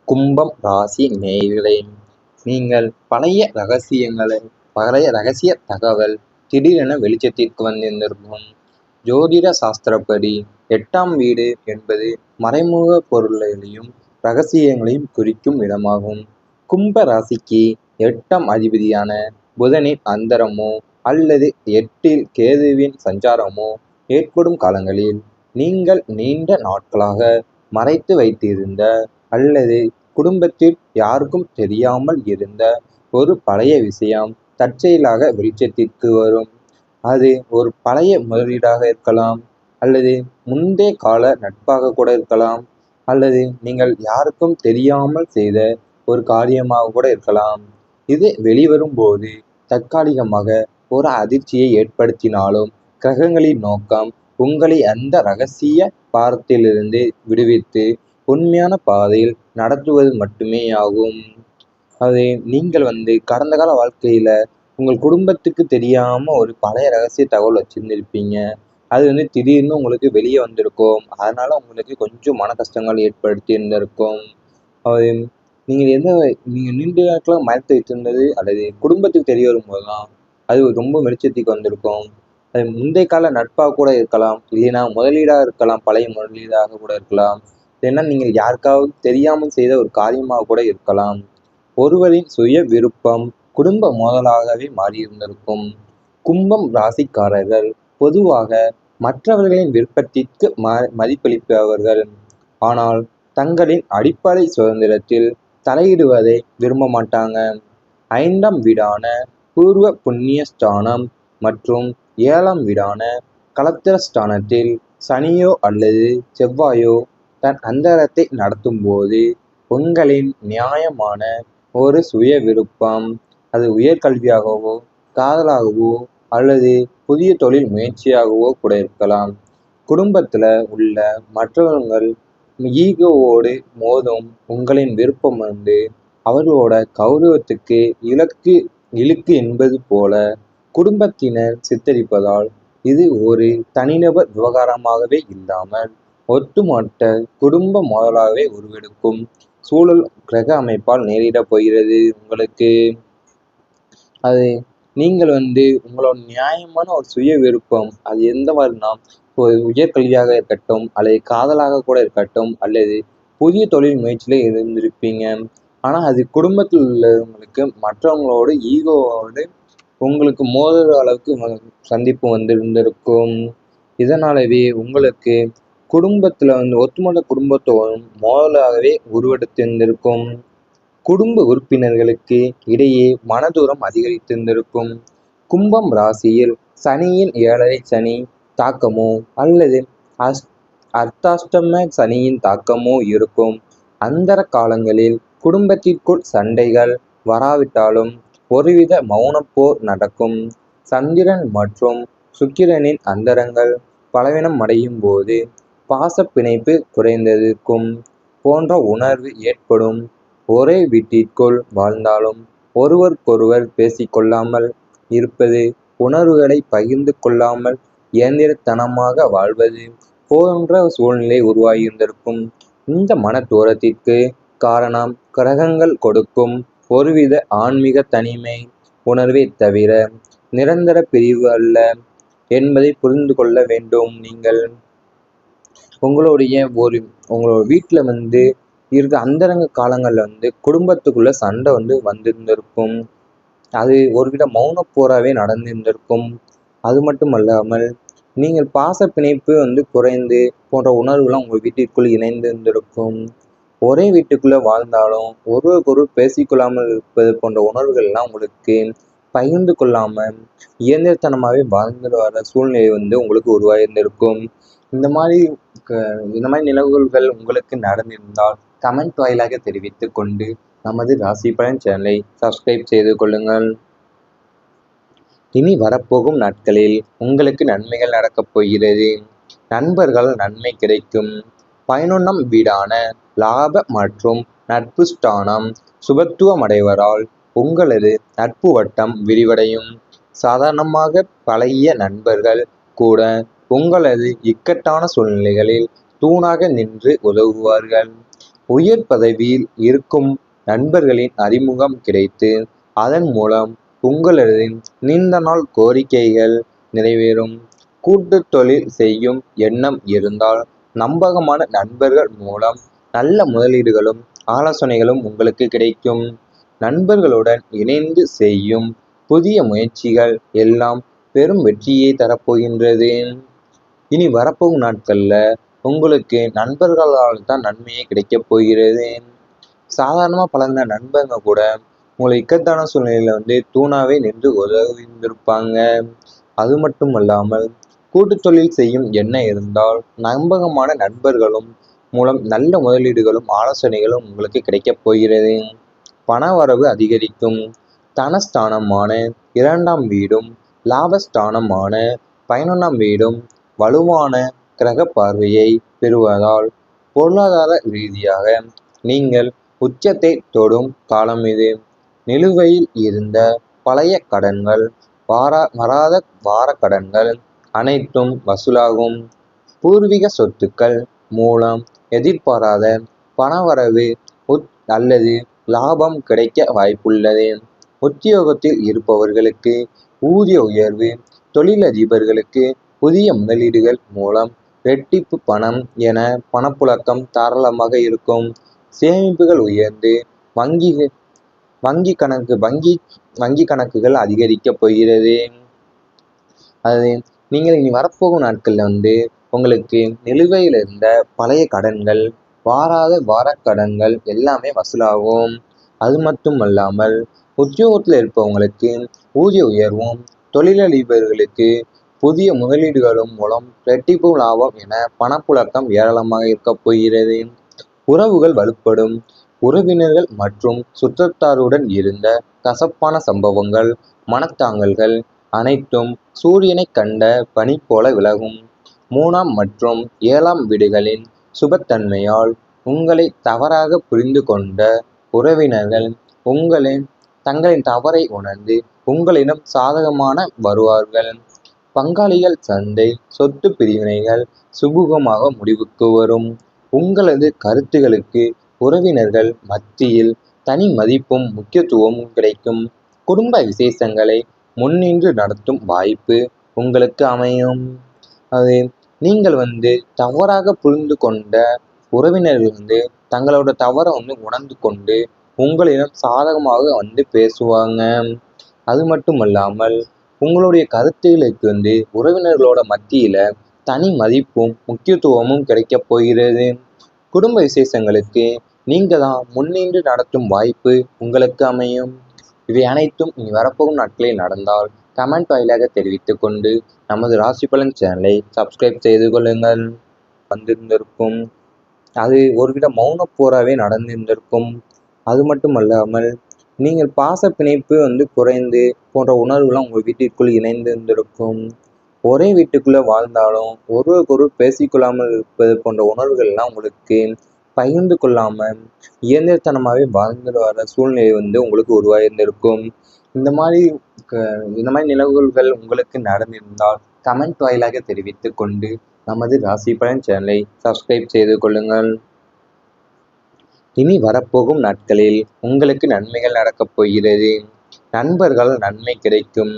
கும்பம் ராசி நேயர்களே, நீங்கள் பழைய ரகசிய தகவல் திடீரென வெளிச்சத்திற்கு வந்திருந்திருக்கும். ஜோதிட சாஸ்திரப்படி 8ஆம் வீடு என்பது மறைமுக பொருள்களையும் ரகசியங்களையும் குறிக்கும் இடமாகும். கும்ப ராசிக்கு 8ஆம் அதிபதியான புதனின் அந்தரமோ அல்லது 8இல் கேதுவின் சஞ்சாரமோ ஏற்படும் காலங்களில் நீங்கள் நீண்ட நாட்களாக மறைத்து வைத்திருந்த அல்லது குடும்பத்தில் யாருக்கும் தெரியாமல் இருந்த ஒரு பழைய விஷயம் தற்செயலாக வெளிச்சத்திற்கு வரும். அது ஒரு பழைய முதலீடாக இருக்கலாம், அல்லது முந்தைய கால நட்பாக கூட இருக்கலாம், அல்லது நீங்கள் யாருக்கும் தெரியாமல் செய்த ஒரு காரியமாக கூட இருக்கலாம். இது வெளிவரும் போது தற்காலிகமாக ஒரு அதிர்ச்சியை ஏற்படுத்தினாலும் கிரகங்களின் நோக்கம் உங்களை அந்த ரகசிய பாரத்திலிருந்து விடுவித்து உண்மையான பாதையில் நடத்துவது மட்டுமே ஆகும். அது நீங்கள் கடந்த கால வாழ்க்கையில உங்கள் குடும்பத்துக்கு தெரியாம ஒரு பழைய ரகசிய தகவல் வச்சிருந்திருப்பீங்க. அது திடீர்னு உங்களுக்கு வெளியே வந்திருக்கும். அதனால உங்களுக்கு கொஞ்சம் மன கஷ்டங்கள் ஏற்படுத்தி இருந்திருக்கும். அது நீங்க நீங்க நீண்ட நாட்களாக மறைத்து வைத்திருந்தது அல்லது குடும்பத்துக்கு தெரிய வரும்போது தான் அது ரொம்ப வெளிச்சத்துக்கு வந்திருக்கும். அது முந்தைய கால நட்பாக கூட இருக்கலாம், இல்லைன்னா முதலீடாக இருக்கலாம், பழைய முதலீடாக கூட இருக்கலாம், இல்லைன்னா நீங்கள் யாருக்காவது தெரியாமல் செய்த ஒரு காரியமாக கூட இருக்கலாம். ஒருவரின் சுய விருப்பம் குடும்ப மோதலாகவே மாறியிருந்திருக்கும். கும்பம் ராசிக்காரர்கள் பொதுவாக மற்றவர்களின் விருப்பத்திற்கு மதிப்பளிப்பவர்கள். ஆனால் தங்களின் அடிப்படை சுதந்திரத்தில் தலையிடுவதை விரும்ப மாட்டாங்க. 5ஆம் வீடான பூர்வ புண்ணிய ஸ்தானம் மற்றும் 7ஆம் வீடான கலத்திர ஸ்தானத்தில் சனியோ அல்லது செவ்வாயோ தன் அந்தரத்தை நடத்தும் போது உங்களின் நியாயமான ஒரு சுய விருப்பம், அது உயர்கல்வியாகவோ காதலாகவோ அல்லது புதிய தொழில் முயற்சியாகவோ கூட இருக்கலாம், குடும்பத்தில் உள்ள மற்றவர்கள் ஈகோவோடு மோதும் உங்களின் விருப்பம் அவர்களோட கௌரவத்துக்கு இழுக்கு என்பது போல குடும்பத்தினர் சித்தரிப்பதால் இது ஒரு தனிநபர் விவகாரமாகவே இல்லாமல் ஒட்டுமொத்த குடும்ப மோதலாகவே உருவெடுக்கும் சூழல் கிரக அமைப்பால் நேரிடப் போகிறது உங்களுக்கு. அது நீங்கள் உங்களோட நியாயமான ஒரு சுய விருப்பம், அது எந்த மாதிரினா ஒரு உயர்கல்வியாக இருக்கட்டும், அல்லது காதலாக கூட இருக்கட்டும், அல்லது புதிய தொழில் முயற்சியில இருந்திருப்பீங்க. ஆனால் அது குடும்பத்தில் உள்ளவங்களுக்கு மற்றவங்களோட ஈகோவோடு உங்களுக்கு மோதுற அளவுக்கு சந்திப்பு வந்திருந்திருக்கும். இதனாலவே உங்களுக்கு குடும்பத்தில் ஒட்டுமொத்த குடும்பத்தோடும் மோதலாகவே உருவெடுத்திருந்திருக்கும். குடும்ப உறுப்பினர்களுக்கு இடையே மனதூரம் அதிகரித்திருந்திருக்கும். கும்பம் ராசியில் சனியின் 7.5 சனி தாக்கமோ அல்லது அர்த்தாஷ்டம சனியின் தாக்கமோ இருக்கும். அந்தர காலங்களில் குடும்பத்திற்குள் சண்டைகள் வராவிட்டாலும் ஒருவித மௌனப்போர் நடக்கும். சந்திரன் மற்றும் சுக்கிரனின் அந்தரங்கள் பலவீனம் அடையும் போது பாச பிணைப்பு குறைந்திருக்கும் போன்ற உணர்வு ஏற்படும். ஒரே வீட்டிற்குள் வாழ்ந்தாலும் ஒருவருக்கொருவர் பேசிக்கொள்ளாமல் இருப்பது, உணர்வுகளை பகிர்ந்து கொள்ளாமல் இயந்திரத்தனமாக வாழ்வது போன்ற சூழ்நிலை உருவாகியிருந்திருக்கும். இந்த மன தூரத்திற்கு காரணம் கிரகங்கள் கொடுக்கும் ஒருவித ஆன்மீக தனிமை உணர்வை தவிர நிரந்தர பிரிவு அல்ல என்பதை புரிந்து கொள்ள வேண்டும். நீங்கள் உங்களோட வீட்டில் இருக்க அந்தரங்க காலங்களில் குடும்பத்துக்குள்ள சண்டை வந்திருந்திருக்கும். அது ஒருவித மௌன போராவே நடந்திருந்திருக்கும். அது மட்டும் அல்லாமல் நீங்கள் பாச பிணைப்பு குறைந்து போன்ற உணர்வுலாம் உங்கள் வீட்டிற்குள் இணைந்திருந்திருக்கும். ஒரே வீட்டுக்குள்ள வாழ்ந்தாலும் ஒருவருக்கொருவர் பேசிக்கொள்ளாமல் இருப்பது போன்ற உணர்வுகள்லாம் உங்களுக்கு பகிர்ந்து கொள்ளாமல் இயந்திரத்தனமாகவே வாழ்ந்து வர சூழ்நிலை உங்களுக்கு உருவாகியிருந்திருக்கும். இந்த மாதிரி நிகழ்வுகள் உங்களுக்கு நடந்திருந்தால் கமெண்ட் வாயிலாக தெரிவித்துக் கொண்டு நமது ராசி பலன் சேனலை சப்ஸ்கிரைப் செய்து கொள்ளுங்கள். இனி வரப்போகும் நாட்களில் உங்களுக்கு நன்மைகள் நடக்கப் போகிறது. நண்பர்கள் நன்மை கிடைக்கும். 11ஆம் வீடான லாப மற்றும் நட்பு ஸ்தானம் சுபத்துவமடைவதால் உங்களது நட்பு வட்டம் விரிவடையும். சாதாரணமாக பழகிய நண்பர்கள் கூட உங்களது இக்கட்டான சூழ்நிலைகளில் தூணாக நின்று உதவுவார்கள். உயர் பதவியில் இருக்கும் நண்பர்களின் அறிமுகம் கிடைத்து அதன் மூலம் உங்களது நீண்ட நாள் கோரிக்கைகள் நிறைவேறும். கூட்டு தொழில் செய்யும் எண்ணம் இருந்தால் நம்பகமான நண்பர்கள் மூலம் நல்ல முதலீடுகளும் ஆலோசனைகளும் உங்களுக்கு கிடைக்கும். நண்பர்களுடன் இணைந்து செய்யும் புதிய முயற்சிகள் எல்லாம் பெரும் வெற்றியை தரப்போகின்றது. இனி வரப்போகும் நாட்கள்ல உங்களுக்கு நண்பர்களால் தான் நன்மையே கிடைக்கப் போகிறது. சாதாரணமா பழகின நண்பங்க கூட உங்களை இக்கட்டான சூழ்நிலையில தூணாவே நின்று உதவியிருந்திருப்பாங்க. அது மட்டும் அல்லாமல் கூட்டு தொழில் செய்யும் எண்ணம் இருந்தால் நம்பகமான நண்பர்களும் மூலம் நல்ல முதலீடுகளும் ஆலோசனைகளும் உங்களுக்கு கிடைக்கப் போகிறது. பணவரவு அதிகரிக்கும். தனஸ்தானமான 2ஆம் வீடும் லாபஸ்தானமான 11ஆம் வீடும் வலுவான கிரக பார்வையை பெறுவதால் பொருளாதார ரீதியாக நீங்கள் உச்சத்தை தொடும் காலம் இது. நிலுவையில் இருந்த பழைய கடன்கள், வராத வார கடன்கள் அனைத்தும் வசூலாகும். பூர்வீக சொத்துக்கள் மூலம் எதிர்பாராத பணவரவு அல்லது லாபம் கிடைக்க வாய்ப்புள்ளது. உத்தியோகத்தில் இருப்பவர்களுக்கு ஊதிய உயர்வு, தொழிலதிபர்களுக்கு புதிய முதலீடுகள் மூலம் இரட்டிப்பு பணம் என பணப்புழக்கம் தாராளமாக இருக்கும். சேமிப்புகள் உயர்ந்து வங்கி வங்கி கணக்கு வங்கி வங்கி கணக்குகள் அதிகரிக்கப் போகிறது. அது நீங்கள் இனி வரப்போகும் நாட்கள்ல உங்களுக்கு நிலுவையில் இருந்த பழைய கடன்கள், வாராத வார கடன்கள் எல்லாமே வசூலாகும். அது மட்டும் அல்லாமல் உத்தியோகத்தில் இருப்பவங்களுக்கு ஊதிய உயர்வும், தொழிலதிபர்களுக்கு புதிய முதலீடுகளும் மூலம் இரட்டிப்பு லாபம் என பணப்புழக்கம் ஏராளமாக இருக்கப் போகிறது. உறவுகள் வலுப்படும். உறவினர்கள் மற்றும் சுற்றத்தாருடன் இருந்த கசப்பான சம்பவங்கள், மனத்தாங்கல்கள் அனைத்தும் சூரியனை கண்ட பனி போல விலகும். 3ஆம் மற்றும் 7ஆம் வீடுகளின் சுபத்தன்மையால் உங்களை தவறாக புரிந்து கொண்ட உறவினர்கள் தங்களின் தவறை உணர்ந்து உங்களிடம் சாதகமான வருவார்கள். பங்காளிகள் சண்டை, சொத்து பிரிவினைகள் சுமூகமாக முடிவுக்கு வரும். உங்களது கருத்துகளுக்கு உறவினர்கள் மத்தியில் தனி மதிப்பும் முக்கியத்துவமும் கிடைக்கும். குடும்ப விசேஷங்களை முன்னின்று நடத்தும் வாய்ப்பு உங்களுக்கு அமையும். அது நீங்கள் தவறாக புரிந்து கொண்ட உறவினர்கள் தங்களோட தவறை உணர்ந்து கொண்டு உங்களிடம் சாதகமாக பேசுவாங்க. அது மட்டும் அல்லாமல் உங்களுடைய கருத்துகளுக்கு உறவினர்களோட மத்தியில தனி மதிப்பும் முக்கியத்துவமும் கிடைக்கப் போகிறது. குடும்ப விசேஷங்களுக்கு நீங்க தான் முன்னின்று நடத்தும் வாய்ப்பு உங்களுக்கு அமையும். இவை அனைத்தும் இனி வரப்போகும் நாட்களில் நடந்தால் கமெண்ட் வாயிலாக தெரிவித்துக் கொண்டு நமது ராசி பலன் சேனலை சப்ஸ்கிரைப் செய்து கொள்ளுங்கள். வந்திருந்திருக்கும். அது ஒருவித மௌன போராவே நடந்திருந்திருக்கும். அது மட்டும் அல்லாமல் நீங்கள் பாச பிணைப்பு குறைந்து போன்ற உணர்வுலாம் உங்கள் வீட்டிற்குள் இணைந்திருந்திருக்கும். ஒரே வீட்டுக்குள்ளே வாழ்ந்தாலும் ஒருவருக்கொருவர் பேசிக்கொள்ளாமல் இருப்பது போன்ற உணர்வுகள்லாம் உங்களுக்கு பகிர்ந்து கொள்ளாமல் இயந்திரத்தனமாகவே வாழ்ந்து வர சூழ்நிலை உங்களுக்கு உருவாகியிருந்திருக்கும். இந்த மாதிரி நிகழ்வுகள் உங்களுக்கு நடந்திருந்தால் கமெண்ட் வாயிலாக தெரிவித்துக் கொண்டு நமது ராசி பலன் சேனலை சப்ஸ்கிரைப் செய்து கொள்ளுங்கள். இனி வரப்போகும் நாட்களில் உங்களுக்கு நன்மைகள் நடக்கப் போகிறது. நண்பர்கள் நன்மை கிடைக்கும்.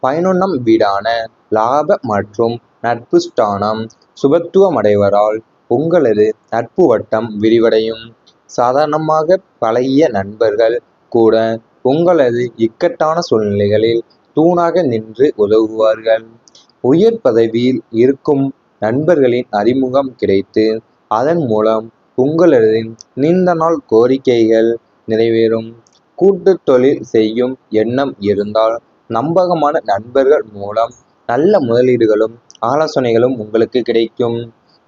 11ஆம் வீடான லாப மற்றும் நட்பு ஸ்தானம் சுபத்துவமடைவதால் உங்களது நட்பு வட்டம் விரிவடையும். சாதாரணமாக பழகிய நண்பர்கள் கூட உங்களது இக்கட்டான சூழ்நிலைகளில் தூணாக நின்று உதவுவார்கள். உயர் பதவியில் இருக்கும் நண்பர்களின் அறிமுகம் கிடைத்து அதன் மூலம் உங்களது நீண்ட நாள் கோரிக்கைகள் நிறைவேறும். கூட்டு தொழில் செய்யும் எண்ணம் இருந்தால் நம்பகமான நண்பர்கள் மூலம் நல்ல முதலீடுகளும் ஆலோசனைகளும் உங்களுக்கு கிடைக்கும்.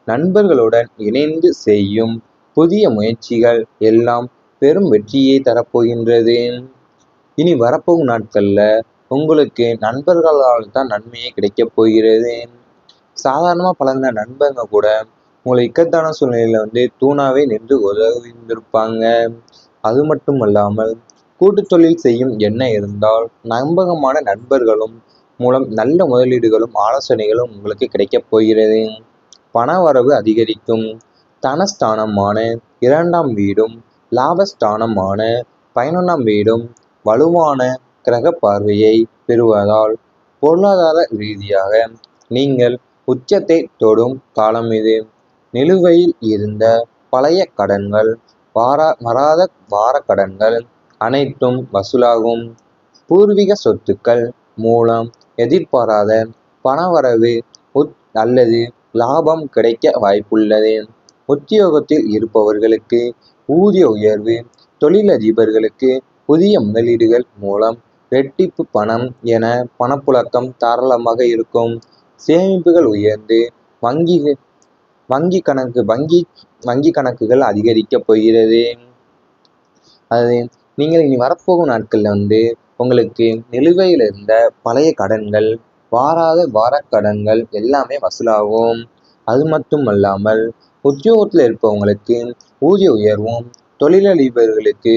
நண்பர்களுடன் இணைந்து செய்யும் புதிய முயற்சிகள் எல்லாம் பெரும் வெற்றியை தரப்போகின்றது. இனி வரப்போகும் நாட்கள்ல உங்களுக்கு நண்பர்களால் தான் நன்மையே கிடைக்கப் போகிறது. சாதாரணமா பழகின நண்பங்க கூட உங்களை இக்கட்டான சூழ்நிலையில தூணாவே நின்று உதவியிருந்திருப்பாங்க. அது மட்டும் அல்லாமல் கூட்டு தொழில் செய்யும் எண்ணம் இருந்தால் நம்பகமான நண்பர்களும் மூலம் நல்ல முதலீடுகளும் ஆலோசனைகளும் உங்களுக்கு கிடைக்கப் போகிறது. பண வரவு அதிகரிக்கும். தனஸ்தானமான 2ஆம் வீடும் லாபஸ்தானமான 11ஆம் வீடும் வலுவான கிரக பார்வையை பெறுவதால் பொருளாதார ரீதியாக நீங்கள் உச்சத்தை தொடும் காலம் இது. நிலுவையில் இருந்த பழைய கடன்கள், வராத வார கடன்கள் அனைத்தும் வசூலாகும். பூர்வீக சொத்துக்கள் மூலம் எதிர்பாராத பணவரவு அல்லது லாபம் கிடைக்க வாய்ப்புள்ளது. உத்தியோகத்தில் இருப்பவர்களுக்கு ஊதிய உயர்வு, தொழிலதிபர்களுக்கு புதிய முதலீடுகள் மூலம் ரெட்டிப்பு பணம் என பணப்புழக்கம் தாராளமாக இருக்கும். சேமிப்புகள் உயர்ந்து வங்கி கணக்குகள் அதிகரிக்கப் போகிறது. அது நீங்கள் இனி வரப்போகும் நாட்களில் உங்களுக்கு நிலுவையில் இருந்த பழைய கடன்கள், வார கடன்கள் எல்லாமே வசூலாகும். அது மட்டும் அல்லாமல் உத்தியோகத்தில் இருப்பவங்களுக்கு ஊதிய உயர்வும், தொழிலதிபர்களுக்கு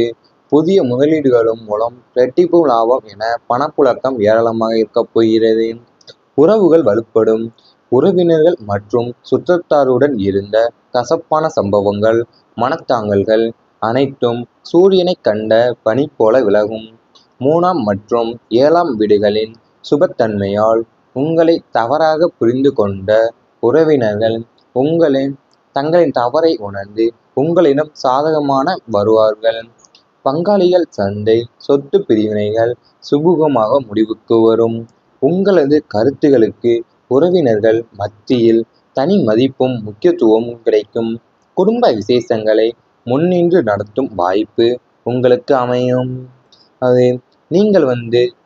புதிய முதலீடுகளும் மூலம் ரெட்டிப்பு லாபம் என பணப்புழக்கம் ஏராளமாக இருக்கப் போகிறது. உறவுகள் வலுப்படும். உறவினர்கள் மற்றும் சுற்றத்தாருடன் இருந்த கசப்பான சம்பவங்கள், மனத்தாங்கல்கள் அனைத்தும் சூரியனை கண்ட பனி போல விலகும். 3ஆம் மற்றும் 7ஆம் வீடுகளின் சுபத்தன்மையால் உங்களை தவறாக புரிந்து கொண்ட உறவினர்கள் தங்களின் தவறை உணர்ந்து உங்களிடம் சாதகமான வருவார்கள். பங்காளிகள் சண்டை, சொத்து பிரிவினைகள் சுமூகமாக முடிவுக்கு வரும். உங்களது கருத்துகளுக்கு உறவினர்கள் மத்தியில் தனி மதிப்பும் முக்கியத்துவமும் கிடைக்கும். குடும்ப விசேஷங்களை முன்னின்று நடத்தும் வாய்ப்பு உங்களுக்கு அமையும். அது நீங்கள்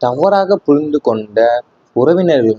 தவறாக புரிந்து கொண்ட உறவினர்கள்